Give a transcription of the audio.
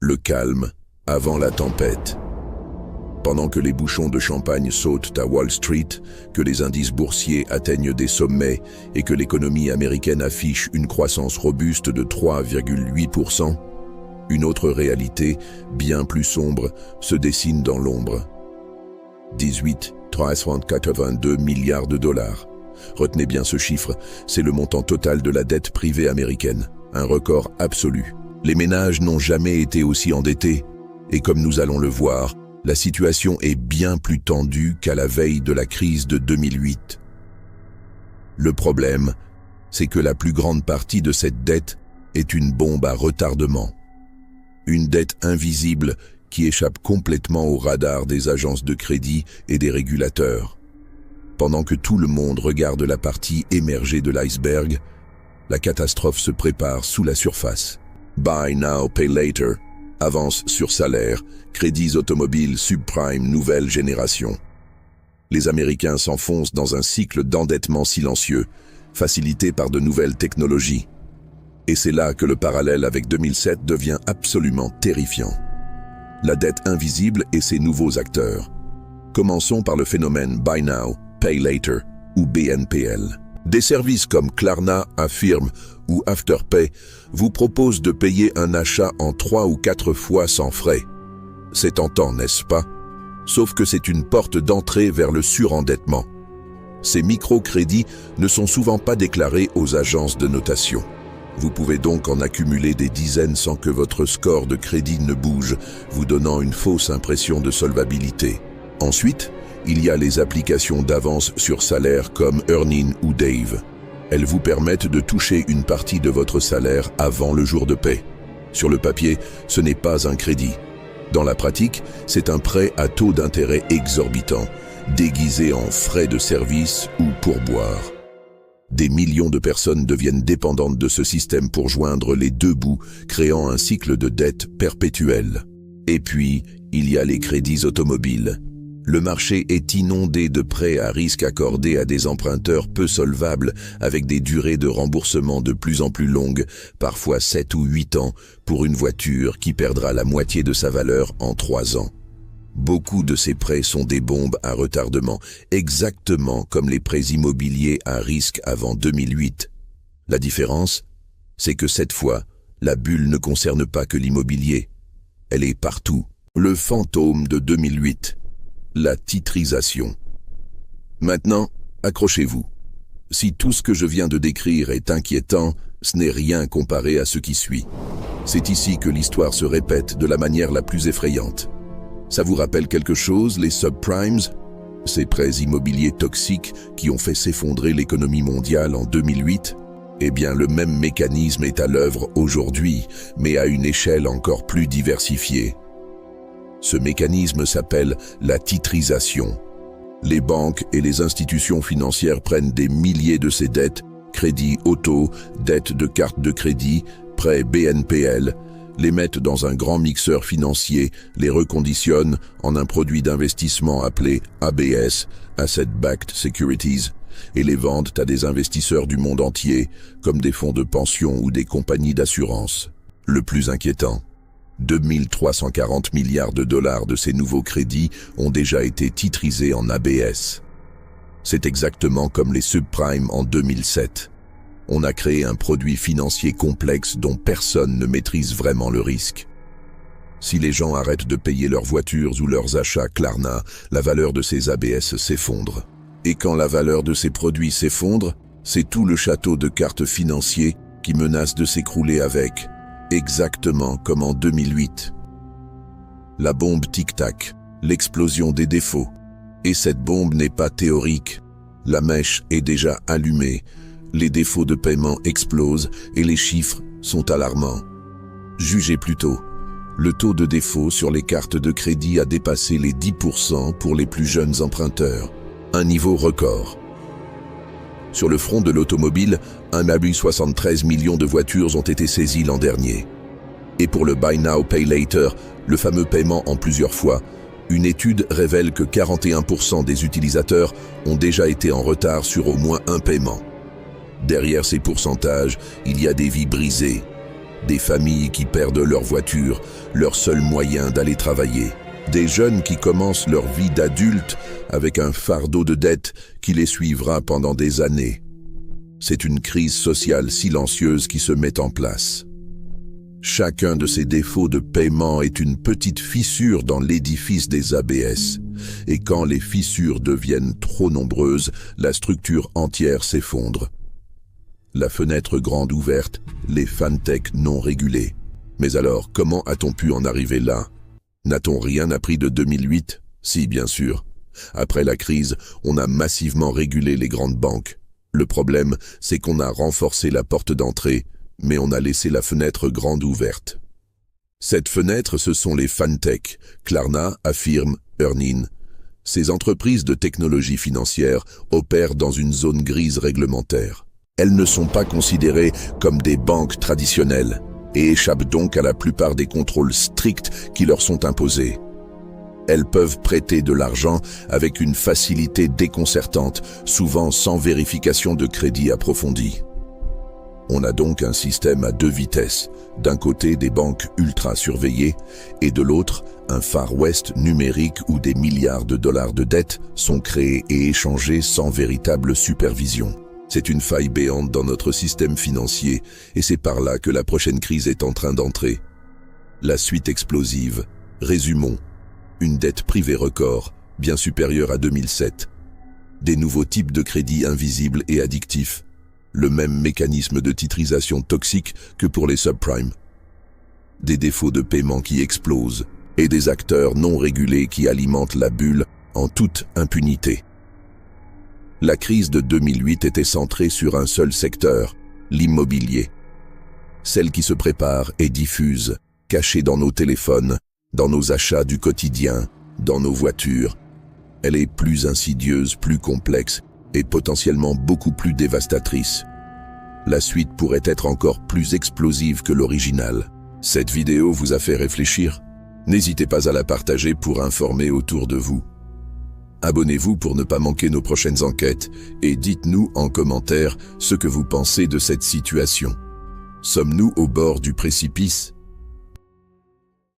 Le calme avant la tempête. Pendant que les bouchons de champagne sautent à Wall Street, que les indices boursiers atteignent des sommets et que l'économie américaine affiche une croissance robuste de 3,8%, une autre réalité, bien plus sombre, se dessine dans l'ombre. 382 milliards de dollars. Retenez bien ce chiffre, c'est le montant total de la dette privée américaine, un record absolu. Les ménages n'ont jamais été aussi endettés, et comme nous allons le voir, la situation est bien plus tendue qu'à la veille de la crise de 2008. Le problème, c'est que la plus grande partie de cette dette est une bombe à retardement. Une dette invisible qui échappe complètement au radar des agences de crédit et des régulateurs. Pendant que tout le monde regarde la partie émergée de l'iceberg, la catastrophe se prépare sous la surface. Buy now, pay later. Avance sur salaire, crédits automobiles subprime nouvelle génération. Les Américains s'enfoncent dans un cycle d'endettement silencieux, facilité par de nouvelles technologies. Et c'est là que le parallèle avec 2007 devient absolument terrifiant. La dette invisible et ses nouveaux acteurs. Commençons par le phénomène Buy Now, Pay Later, ou BNPL. Des services comme Klarna, Affirm ou Afterpay vous proposent de payer un achat en 3 ou 4 fois sans frais. C'est tentant, n'est-ce pas? Sauf que c'est une porte d'entrée vers le surendettement. Ces microcrédits ne sont souvent pas déclarés aux agences de notation. Vous pouvez donc en accumuler des dizaines sans que votre score de crédit ne bouge, vous donnant une fausse impression de solvabilité. Ensuite, il y a les applications d'avance sur salaire comme Earnin ou Dave. Elles vous permettent de toucher une partie de votre salaire avant le jour de paie. Sur le papier, ce n'est pas un crédit. Dans la pratique, c'est un prêt à taux d'intérêt exorbitant, déguisé en frais de service ou pourboire. Des millions de personnes deviennent dépendantes de ce système pour joindre les deux bouts, créant un cycle de dette perpétuelle. Et puis, il y a les crédits automobiles. Le marché est inondé de prêts à risque accordés à des emprunteurs peu solvables avec des durées de remboursement de plus en plus longues, parfois 7 ou 8 ans, pour une voiture qui perdra la moitié de sa valeur en 3 ans. Beaucoup de ces prêts sont des bombes à retardement, exactement comme les prêts immobiliers à risque avant 2008. La différence, c'est que cette fois, la bulle ne concerne pas que l'immobilier. Elle est partout. Le fantôme de 2008. La titrisation. Maintenant, accrochez-vous. Si tout ce que je viens de décrire est inquiétant, ce n'est rien comparé à ce qui suit. C'est ici que l'histoire se répète de la manière la plus effrayante. Ça vous rappelle quelque chose, les subprimes? Ces prêts immobiliers toxiques qui ont fait s'effondrer l'économie mondiale en 2008? Eh bien, le même mécanisme est à l'œuvre aujourd'hui, mais à une échelle encore plus diversifiée. Ce mécanisme s'appelle la titrisation. Les banques et les institutions financières prennent des milliers de ces dettes, crédits auto, dettes de cartes de crédit, prêts BNPL, les mettent dans un grand mixeur financier, les reconditionnent en un produit d'investissement appelé ABS, Asset Backed Securities, et les vendent à des investisseurs du monde entier, comme des fonds de pension ou des compagnies d'assurance. Le plus inquiétant, 2340 milliards de dollars de ces nouveaux crédits ont déjà été titrisés en ABS. C'est exactement comme les subprimes en 2007. On a créé un produit financier complexe dont personne ne maîtrise vraiment le risque. Si les gens arrêtent de payer leurs voitures ou leurs achats Klarna, la valeur de ces ABS s'effondre. Et quand la valeur de ces produits s'effondre, c'est tout le château de cartes financier qui menace de s'écrouler avec. Exactement comme en 2008. La bombe tic-tac, l'explosion des défauts. Et cette bombe n'est pas théorique. La mèche est déjà allumée. Les défauts de paiement explosent et les chiffres sont alarmants. Jugez plutôt. Le taux de défaut sur les cartes de crédit a dépassé les 10% pour les plus jeunes emprunteurs. Un niveau record. Sur le front de l'automobile, 1,73 million de voitures ont été saisies l'an dernier. Et pour le Buy Now, Pay Later, le fameux paiement en plusieurs fois, une étude révèle que 41% des utilisateurs ont déjà été en retard sur au moins un paiement. Derrière ces pourcentages, il y a des vies brisées, Des familles qui perdent leur voiture, leur seul moyen d'aller travailler. Des jeunes qui commencent leur vie d'adulte avec un fardeau de dette qui les suivra pendant des années. C'est une crise sociale silencieuse qui se met en place. Chacun de ces défauts de paiement est une petite fissure dans l'édifice des ABS. Et quand les fissures deviennent trop nombreuses, la structure entière s'effondre. La fenêtre grande ouverte, les fintech non régulés. Mais alors, comment a-t-on pu en arriver là? N'a-t-on rien appris de 2008? Si, bien sûr. Après la crise, on a massivement régulé les grandes banques. Le problème, c'est qu'on a renforcé la porte d'entrée, mais on a laissé la fenêtre grande ouverte. Cette fenêtre, ce sont les fintech, Klarna, Affirm, Earnin. Ces entreprises de technologie financière opèrent dans une zone grise réglementaire. Elles ne sont pas considérées comme des banques traditionnelles et échappent donc à la plupart des contrôles stricts qui leur sont imposés. Elles peuvent prêter de l'argent avec une facilité déconcertante, souvent sans vérification de crédit approfondie. On a donc un système à deux vitesses, d'un côté des banques ultra surveillées et de l'autre un Far West numérique où des milliards de dollars de dettes sont créés et échangés sans véritable supervision. C'est une faille béante dans notre système financier et c'est par là que la prochaine crise est en train d'entrer. La suite explosive. Résumons. Une dette privée record, bien supérieure à 2007. Des nouveaux types de crédits invisibles et addictifs. Le même mécanisme de titrisation toxique que pour les subprimes. Des défauts de paiement qui explosent et des acteurs non régulés qui alimentent la bulle en toute impunité. La crise de 2008 était centrée sur un seul secteur, l'immobilier. Celle qui se prépare et diffuse, cachée dans nos téléphones, dans nos achats du quotidien, dans nos voitures. Elle est plus insidieuse, plus complexe et potentiellement beaucoup plus dévastatrice. La suite pourrait être encore plus explosive que l'original. Cette vidéo vous a fait réfléchir? N'hésitez pas à la partager pour informer autour de vous. Abonnez-vous pour ne pas manquer nos prochaines enquêtes et dites-nous en commentaire ce que vous pensez de cette situation. Sommes-nous au bord du précipice?